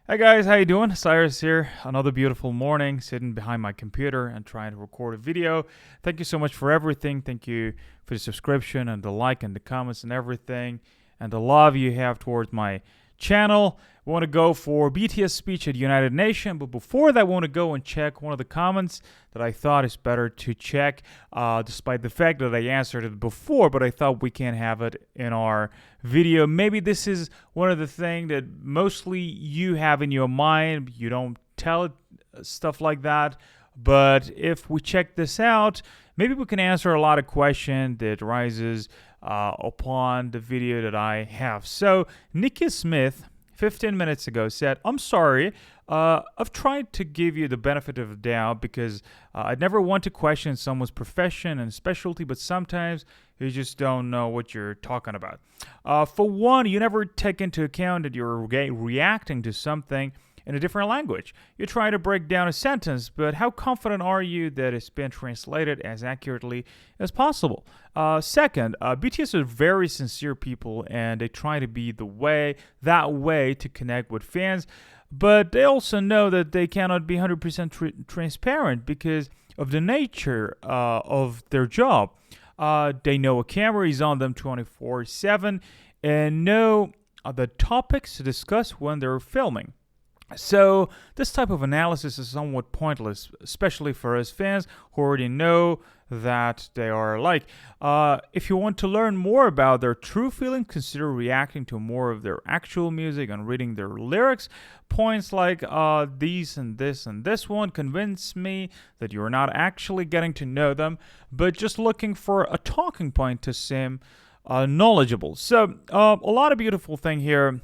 Hey guys, how you doing? Cyrus here. Another beautiful morning, sitting behind my computer and trying to record a video. Thank you so much for everything. Thank you for the subscription and the like and the comments and everything, and the love you have towards my channel. We want to go for BTS speech at United Nations, but before that, we want to go and check one of the comments that I thought is better to check, despite the fact that I answered it before, but I thought we can have it in our video. Maybe this is one of the things that mostly you have in your mind. You don't tell it, stuff like that. But if we check this out, maybe we can answer a lot of questions that rises upon the video that I have. So Nikki Smith 15 minutes ago said, I'm sorry, I've tried to give you the benefit of the doubt because I never want to question someone's profession and specialty, but sometimes you just don't know what you're talking about. For one, you never take into account that you're reacting to something in a different language. You try to break down a sentence, but how confident are you that it's been translated as accurately as possible? Second, BTS are very sincere people, and they try to be that way to connect with fans, but they also know that they cannot be 100% transparent because of the nature of their job. They know a camera is on them 24/7 and know the topics to discuss when they're filming. So this type of analysis is somewhat pointless, especially for us fans who already know that they are alike. If you want to learn more about their true feelings, consider reacting to more of their actual music and reading their lyrics. Points like these and this and this one convince me that you're not actually getting to know them, but just looking for a talking point to seem knowledgeable. So a lot of beautiful thing here.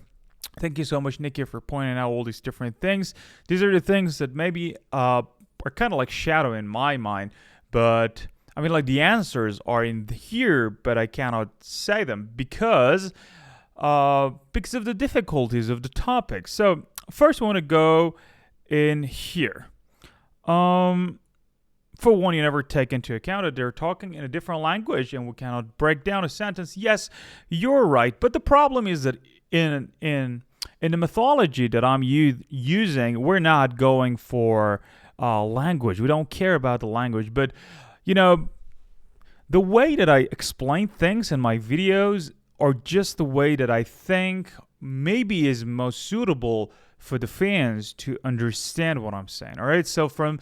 Thank you so much, Nikki, for pointing out all these different things. These are the things that maybe are kind of like shadow in my mind, but I mean, like the answers are in here, but I cannot say them because of the difficulties of the topic. So first, I want to go in here. For one, you never take into account that they're talking in a different language and we cannot break down a sentence. Yes, you're right, but the problem is that in the mythology that I'm using, we're not going for language. We don't care about the language, but you know, the way that I explain things in my videos are just the way that I think maybe is most suitable for the fans to understand what I'm saying. All right, so from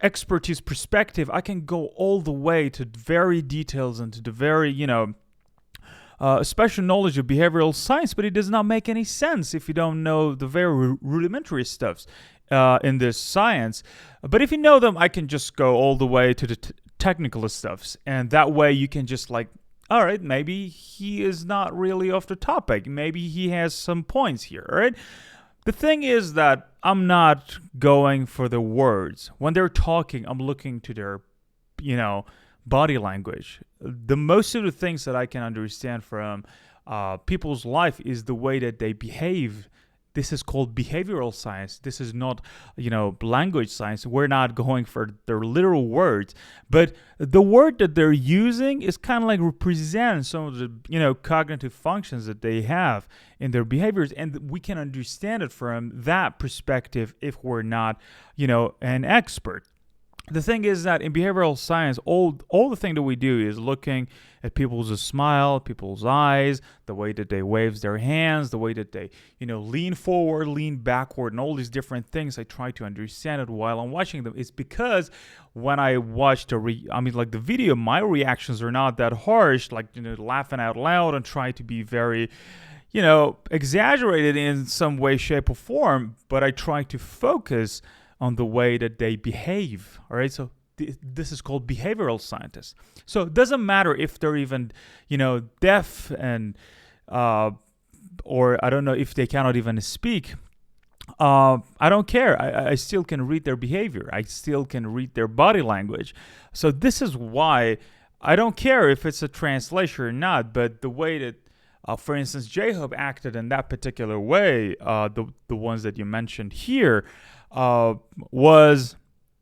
expertise perspective, I can go all the way to very details and to the very, special knowledge of behavioral science, but it does not make any sense if you don't know the very rudimentary stuffs in this science. But if you know them, I can just go all the way to the technical stuffs, and that way you can just like, all right, maybe he is not really off the topic. Maybe he has some points here, all right? The thing is that I'm not going for the words. When they're talking, I'm looking to their, body language. The most of the things that I can understand from people's life is the way that they behave. This is called behavioral science. This is not, language science. We're not going for their literal words, but the word that they're using is kind of like represents some of the, cognitive functions that they have in their behaviors, and we can understand it from that perspective if we're not, an expert. The thing is that in behavioral science, all the thing that we do is looking at people's smile, people's eyes, the way that they wave their hands, the way that they, lean forward, lean backward, and all these different things. I try to understand it while I'm watching them. It's because when I watch the video, my reactions are not that harsh, like, laughing out loud and try to be very, exaggerated in some way, shape, or form, but I try to focus on the way that they behave. All right, so this is called behavioral scientists. So it doesn't matter if they're even, deaf and or I don't know if they cannot even speak. I don't care. I still can read their behavior. I still can read their body language. So this is why I don't care if it's a translation or not. But the way that, for instance, J-Hope acted in that particular way, the ones that you mentioned here, was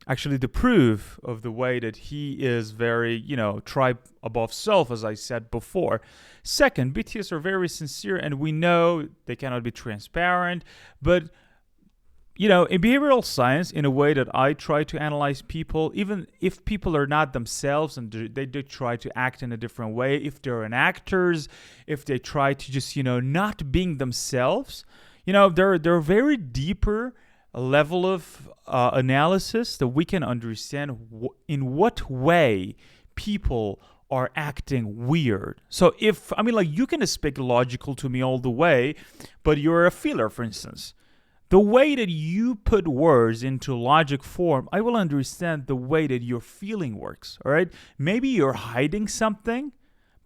actually the proof of the way that he is very, tribe above self, as I said before. Second, BTS are very sincere, and we know they cannot be transparent, but in behavioral science, in a way that I try to analyze people, even if people are not themselves and they do try to act in a different way, if they're an actors, if they try to just, not being themselves, they're very deeper level of analysis that we can understand in what way people are acting weird. So you can speak logical to me all the way, but you're a feeler, for instance. The way that you put words into logic form, I will understand the way that your feeling works, all right? Maybe you're hiding something,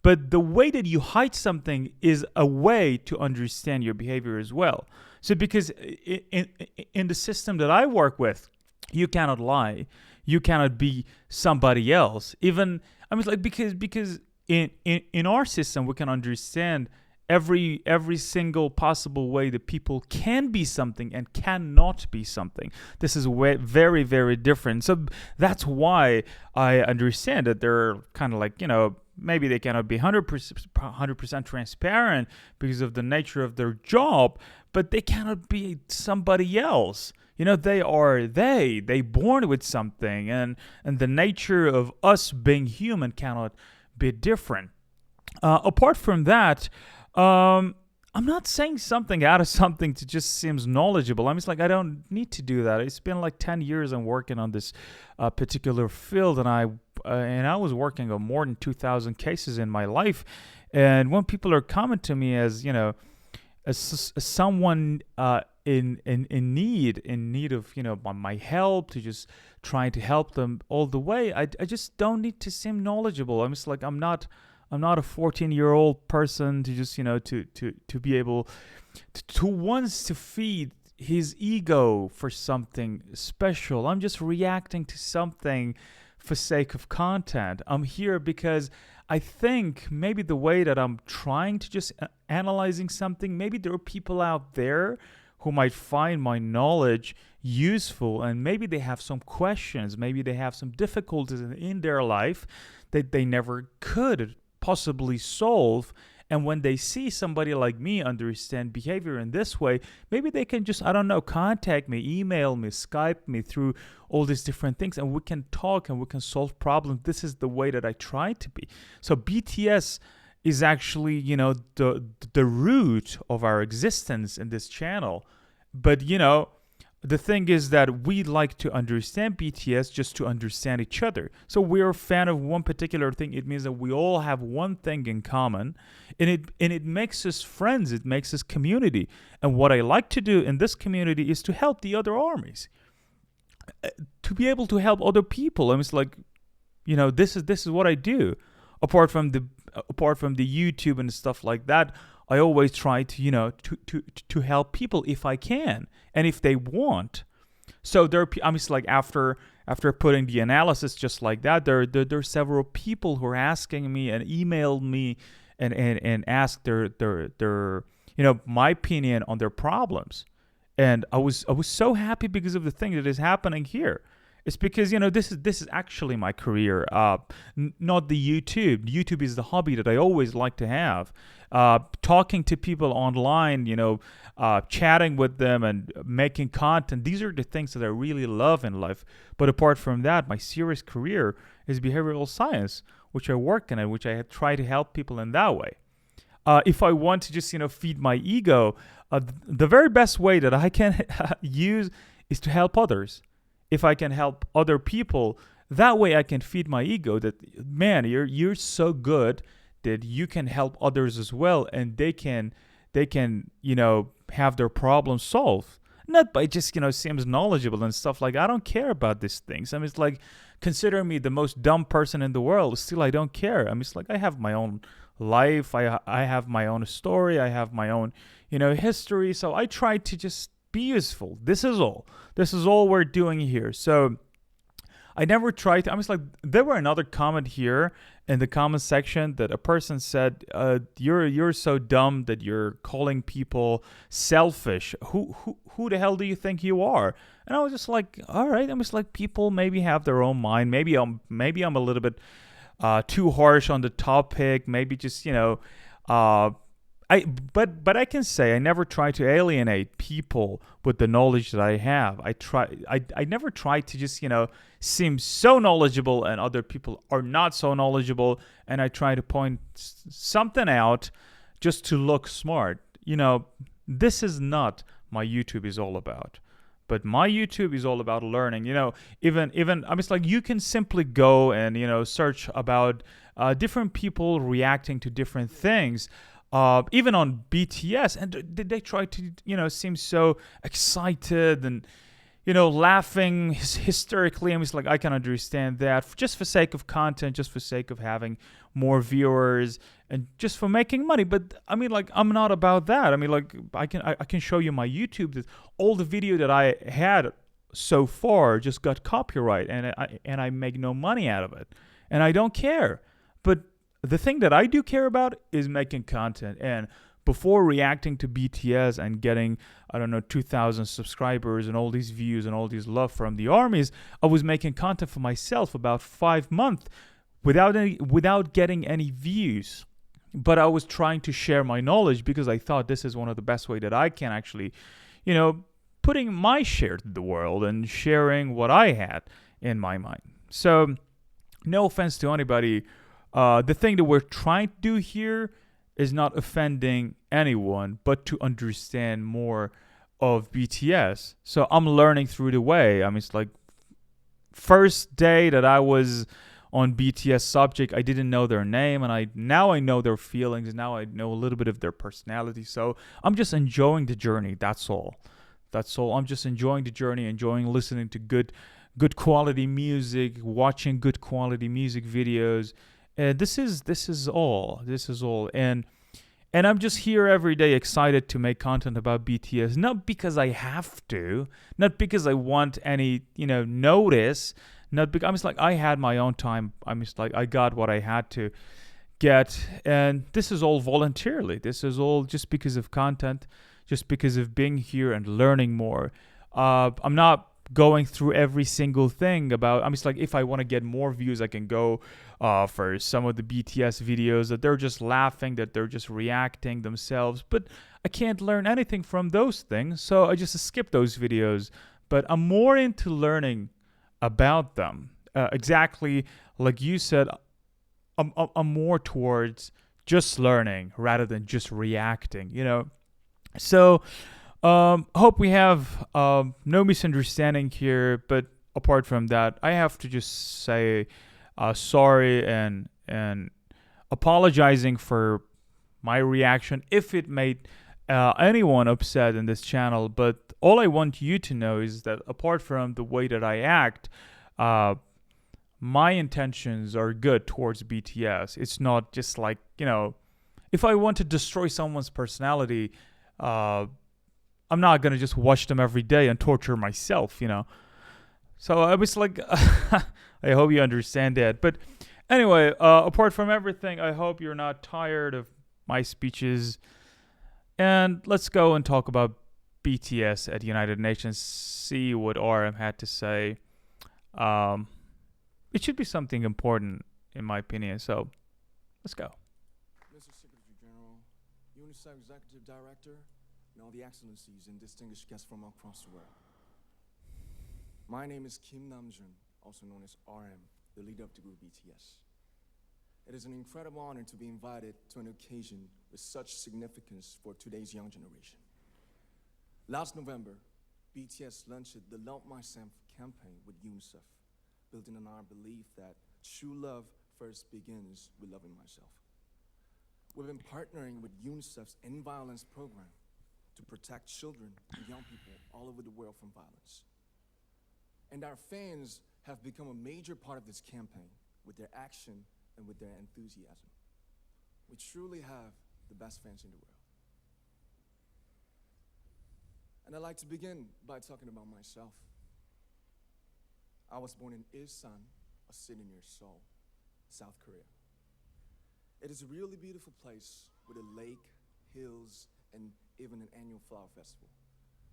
but the way that you hide something is a way to understand your behavior as well. So because in the system that I work with, you cannot lie. You cannot be somebody else. Because in our system, we can understand every single possible way that people can be something and cannot be something. This is very, very different. So that's why I understand that they're kind of like, maybe they cannot be 100% transparent because of the nature of their job, but they cannot be somebody else. They born with something, and the nature of us being human cannot be different. Apart from that, I'm not saying something out of something to just seems knowledgeable. I don't need to do that. It's been like 10 years I'm working on this particular field, and I was working on more than 2,000 cases in my life. And when people are coming to me as someone in need of my help, to just trying to help them all the way, I just don't need to seem knowledgeable. I'm not a 14-year-old person to just to be able to wants to feed his ego for something special. I'm just reacting to something for sake of content. I'm here because I think maybe the way that I'm trying to just analyzing something, maybe there are people out there who might find my knowledge useful, and maybe they have some questions, maybe they have some difficulties in their life that they never could possibly solve. And when they see somebody like me understand behavior in this way, maybe they can just, contact me, email me, Skype me through all these different things, and we can talk and we can solve problems. This is the way that I try to be. So BTS is actually, the root of our existence in this channel. But, the thing is that we like to understand BTS just to understand each other. So we're a fan of one particular thing. It means that we all have one thing in common, and it makes us friends. It makes us community. And what I like to do in this community is to help the other armies, to be able to help other people. This is what I do. Apart from the YouTube and stuff like that, I always try to to help people if I can and if they want. So after putting the analysis just like that, there are several people who are asking me and emailed me and asked their my opinion on their problems, and I was so happy because of the thing that is happening here. It's because this is actually my career, not the YouTube. YouTube is the hobby that I always like to have. Talking to people online, chatting with them and making content. These are the things that I really love in life. But apart from that, my serious career is behavioral science, which I work in and which I try to help people in that way. If I want to just feed my ego, the very best way that I can use is to help others. If I can help other people, that way I can feed my ego that, man, you're so good that you can help others as well, and they can have their problems solved. Not by just seems knowledgeable and stuff like. I don't care about these things. It's like, consider me the most dumb person in the world, still I don't care. It's like, I have my own life. I have my own story. I have my own history. So I try to just be useful. This is all we're doing here. So I never tried to, I was like, there were another comment here in the comment section that a person said, you're so dumb that you're calling people selfish. Who the hell do you think you are? And I was just like, all right. I was like, people maybe have their own mind. Maybe I'm a little bit too harsh on the topic. Maybe just, uh, but I can say I never try to alienate people with the knowledge that I have. I never try to just seem so knowledgeable and other people are not so knowledgeable, and I try to point something out just to look smart. This is not my YouTube is all about. But my YouTube is all about learning. Even I mean, it's like you can simply go and search about different people reacting to different things. Even on BTS, and they try to seem so excited and laughing hysterically. I mean, it's like I can understand that just for sake of content, just for sake of having more viewers, and just for making money. But I mean, like, I'm not about that. I mean, like, I can show you my YouTube that all the video that I had so far just got copyright, and I make no money out of it, and I don't care. But the thing that I do care about is making content. And before reacting to BTS and getting, I don't know, 2,000 subscribers and all these views and all these love from the armies, I was making content for myself about 5 months without getting any views. But I was trying to share my knowledge because I thought this is one of the best way that I can actually, putting my share to the world and sharing what I had in my mind. So, no offense to anybody. The thing that we're trying to do here is not offending anyone, but to understand more of BTS. So I'm learning through the way. I mean, it's like first day that I was on BTS subject, I didn't know their name, and now I know their feelings. Now I know a little bit of their personality. So I'm just enjoying the journey. That's all. I'm just enjoying the journey, enjoying listening to good quality music, watching good quality music videos. This is all, and I'm just here every day excited to make content about BTS, not because I have to, not because I want any notice, not because I'm just like I had my own time. I'm just like I got what I had to get, and this is all voluntarily. This is all just because of content, just because of being here and learning more. I'm not going through every single thing about. I'm just like, if I want to get more views, I can go for some of the BTS videos that they're just laughing, that they're just reacting themselves, but I can't learn anything from those things, so I just skip those videos. But I'm more into learning about them, exactly like you said. I'm more towards just learning rather than just reacting, so hope we have no misunderstanding here. But apart from that, I have to just say sorry and apologizing for my reaction if it made anyone upset in this channel. But all I want you to know is that apart from the way that I act, my intentions are good towards BTS. It's not just like, if I want to destroy someone's personality, I'm not going to just watch them every day and torture myself, So I was like, I hope you understand that. But anyway, apart from everything, I hope you're not tired of my speeches. And let's go and talk about BTS at United Nations, see what RM had to say. It should be something important, in my opinion. So let's go. Mr. Secretary General, UNICEF Executive Director, and all the excellencies and distinguished guests from across the world. My name is Kim Namjoon, also known as RM, the leader of the group BTS. It is an incredible honor to be invited to an occasion with such significance for today's young generation. Last November, BTS launched the Love Myself campaign with UNICEF, building on our belief that true love first begins with loving myself. We've been partnering with UNICEF's End Violence program to protect children and young people all over the world from violence. And our fans have become a major part of this campaign with their action and with their enthusiasm. We truly have the best fans in the world. And I'd like to begin by talking about myself. I was born in Ilsan, a city near Seoul, South Korea. It is a really beautiful place with a lake, hills, and even an annual flower festival.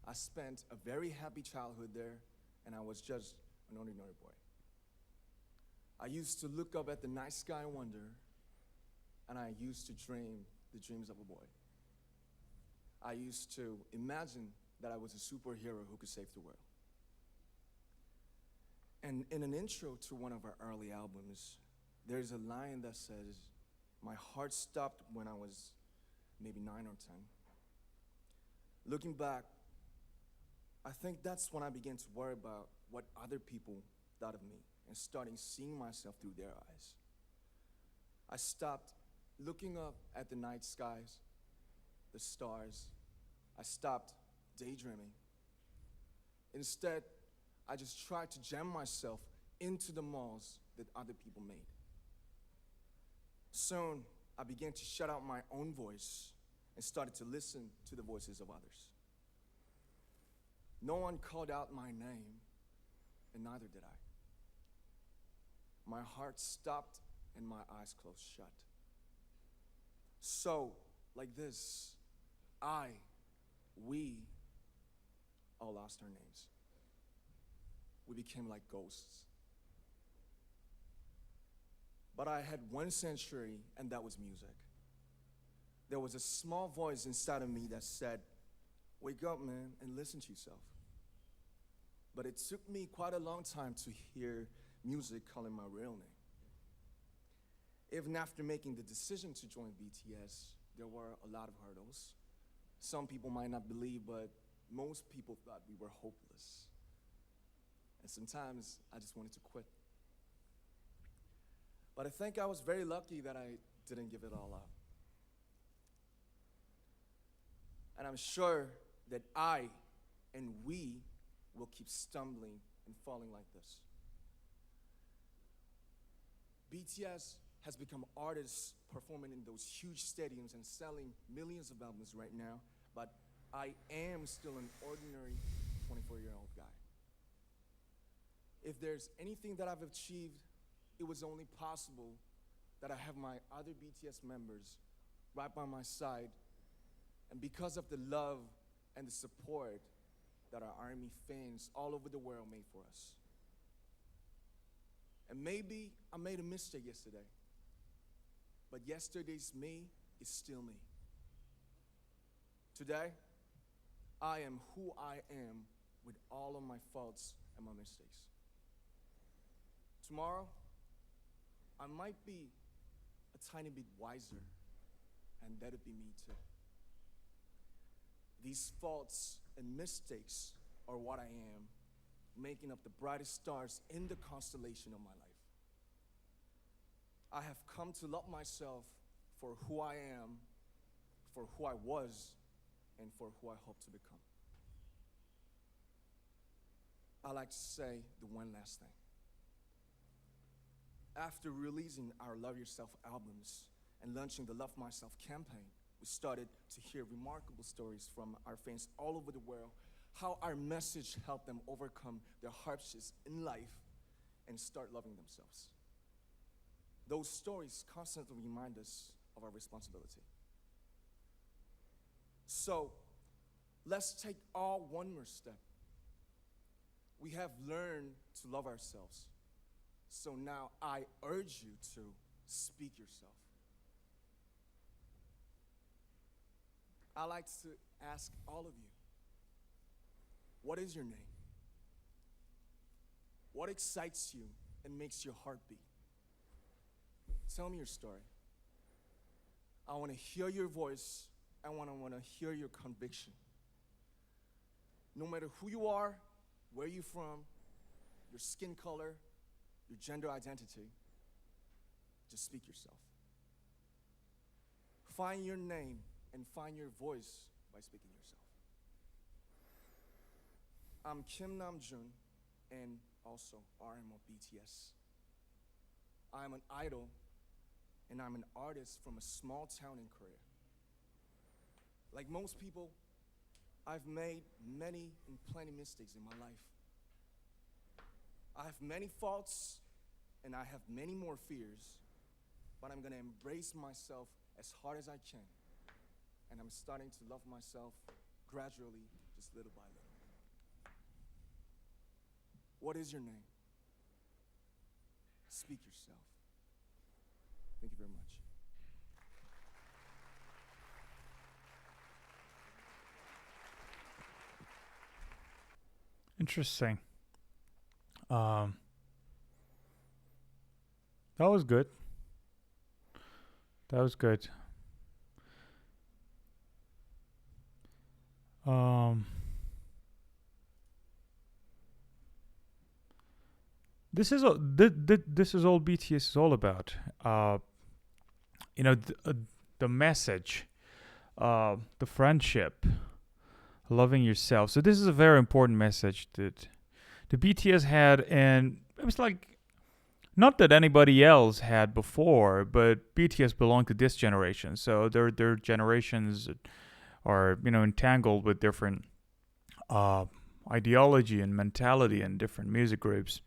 I spent a very happy childhood there, and I was just an ordinary boy. I used to look up at the night sky and wonder, and I used to dream the dreams of a boy. I used to imagine that I was a superhero who could save the world. And in an intro to one of our early albums, there's a line that says, "My heart stopped when I was maybe 9 or 10. Looking back, I think that's when I began to worry about what other people thought of me and starting seeing myself through their eyes. I stopped looking up at the night skies, the stars. I stopped daydreaming. Instead, I just tried to jam myself into the malls that other people made. Soon, I began to shut out my own voice and started to listen to the voices of others. No one called out my name, and neither did I. My heart stopped and my eyes closed shut. So, like this, we all lost our names. We became like ghosts. But I had one sanctuary, and that was music. There was a small voice inside of me that said, "Wake up, man, and listen to yourself." But it took me quite a long time to hear music calling my real name. Even after making the decision to join BTS, there were a lot of hurdles. Some people might not believe, but most people thought we were hopeless. And sometimes I just wanted to quit. But I think I was very lucky that I didn't give it all up. And I'm sure that I and we will keep stumbling and falling like this. BTS has become artists performing in those huge stadiums and selling millions of albums right now, but I am still an ordinary 24-year-old guy. If there's anything that I've achieved, it was only possible that I have my other BTS members right by my side, and because of the love and the support that our ARMY fans all over the world made for us. And maybe I made a mistake yesterday, but yesterday's me is still me. Today, I am who I am with all of my faults and my mistakes. Tomorrow, I might be a tiny bit wiser, and that'll be me too. These faults and mistakes are what I am, making up the brightest stars in the constellation of my life. I have come to love myself for who I am, for who I was, and for who I hope to become. I like to say the one last thing. After releasing our Love Yourself albums and launching the Love Myself campaign, we started to hear remarkable stories from our fans all over the world, how our message helped them overcome their hardships in life and start loving themselves. Those stories constantly remind us of our responsibility. So, let's take all one more step. We have learned to love ourselves. So now I urge you to speak yourself. I like to ask all of you, what is your name? What excites you and makes your heart beat? Tell me your story. I want to hear your voice. I want to hear your conviction. No matter who you are, where you're from, your skin color, your gender identity, just speak yourself. Find your name and find your voice by speaking yourself. I'm Kim Namjoon and also RM of BTS. I'm an idol and I'm an artist from a small town in Korea. Like most people, I've made many and plenty mistakes in my life. I have many faults and I have many more fears, but I'm gonna embrace myself as hard as I can. And I'm starting to love myself gradually, just little by little. What is your name? Speak yourself. Thank you very much. Interesting. Um, that was good. That was good. Um, this is all BTS is all about. You know, the message, the friendship, loving yourself. So this is a very important message that the BTS had, and it was like not that anybody else had before, but BTS belonged to this generation. So their generations are entangled with different uh, ideology and mentality and different music groups.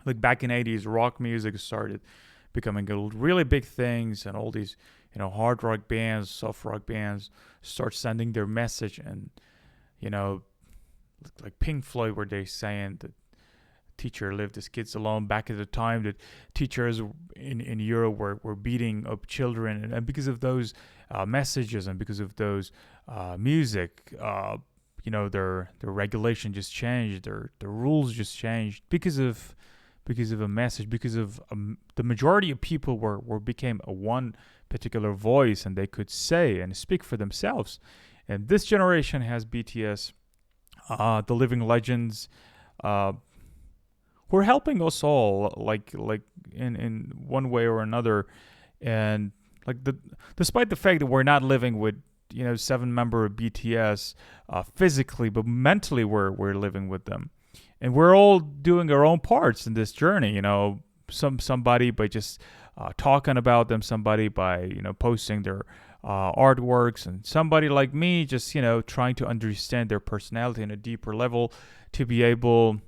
Like back in '80s, rock music started becoming really big things, and all these hard rock bands, soft rock bands start sending their message, and you know like Pink Floyd, where they're saying that teacher left his kids alone. Back at the time that teachers in Europe were beating up children, and because of those messages and because of those music, their regulation just changed, their rules just changed because of a message, because of the majority of people were became a one particular voice, and they could say and speak for themselves. And this generation has BTS, the living legends, who are helping us all, like in one way or another. And like despite the fact that we're not living with 7-member of BTS physically, but mentally we're living with them, and we're all doing our own parts in this journey. Somebody by just talking about them, somebody by posting their artworks, and somebody like me just trying to understand their personality in a deeper level, to be able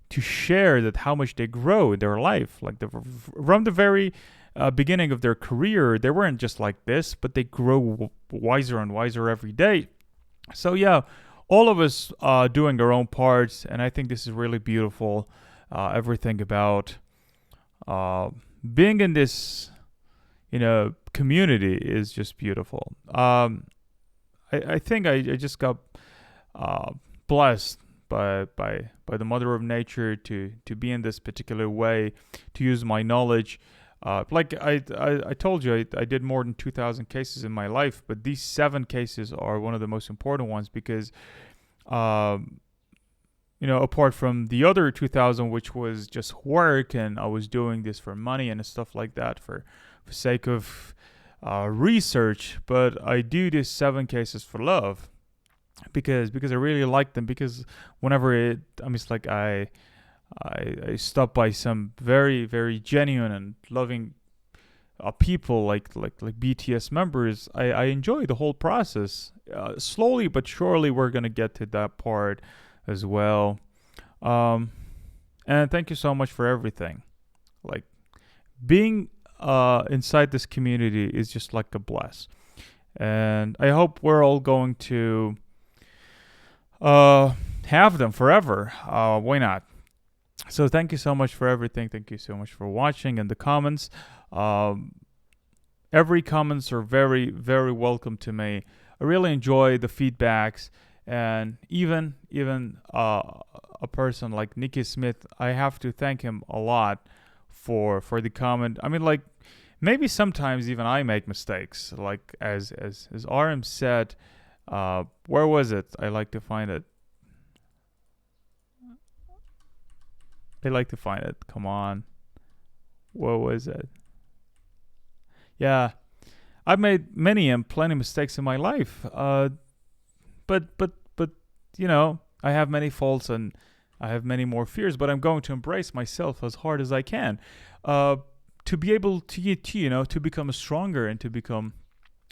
to share that how much they grow in their life. Like from the very beginning of their career, they weren't just like this, but they grow wiser and wiser every day. So yeah, all of us doing our own parts, and I think this is really beautiful. Everything about being in this community is just beautiful. I think I just got blessed by the mother of nature to be in this particular way, to use my knowledge. Like I told you, I did more than 2,000 cases in my life, but these 7 cases are one of the most important ones because, apart from the other 2,000, which was just work, and I was doing this for money and stuff like that, for sake of research, but I do these 7 cases for love. Because I really like them. Because whenever I stop by some very very genuine and loving people like BTS members, I enjoy the whole process. Slowly but surely, we're gonna get to that part as well. And thank you so much for everything. Like being inside this community is just like a bless, and I hope we're all going to have them forever. Why not? So thank you so much for everything. Thank you so much for watching. And the comments, every comments are very very welcome to me. I really enjoy the feedbacks, and even a person like Nicky Smith, I have to thank him a lot for the comment. I mean, like, maybe sometimes even I make mistakes, like as RM said. Where was it? I like to find it. Come on. Where was it? Yeah, I've made many and plenty mistakes in my life. But I have many faults, and I have many more fears. But I'm going to embrace myself as hard as I can, to be able to become stronger and to become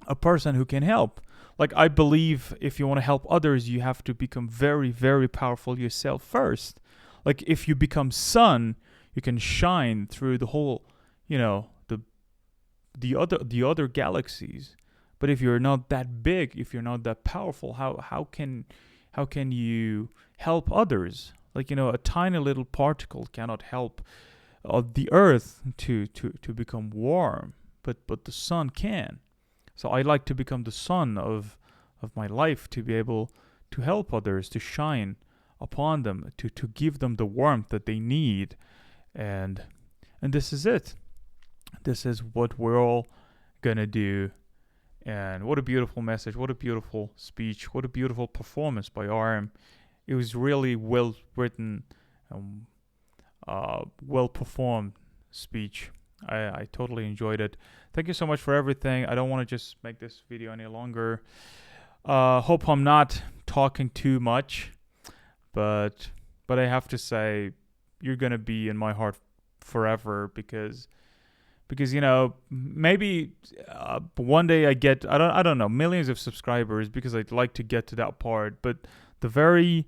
a person who can help. Like, I believe if you want to help others, you have to become very, very powerful yourself first. Like if you become sun, you can shine through the whole, you know, the other galaxies. But if you're not that big, if you're not that powerful, how can you help others? Like, a tiny little particle cannot help the earth to become warm, but the sun can. So I like to become the sun of my life, to be able to help others, to shine upon them, to give them the warmth that they need. And this is it. This is what we're all gonna do. And what a beautiful message, what a beautiful speech, what a beautiful performance by RM. It was really well written, well performed speech. I totally enjoyed it. Thank you so much for everything. I don't want to just make this video any longer. Hope I'm not talking too much, but I have to say, you're gonna be in my heart forever, because maybe one day I don't know, millions of subscribers, because I'd like to get to that part. But the very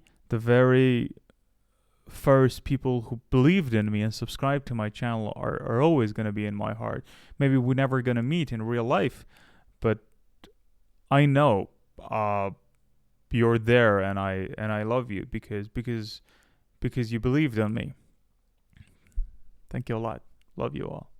first people who believed in me and subscribed to my channel are always going to be in my heart. Maybe we're never going to meet in real life, but I know you're there, and I love you because you believed in me. Thank you a lot. Love you all.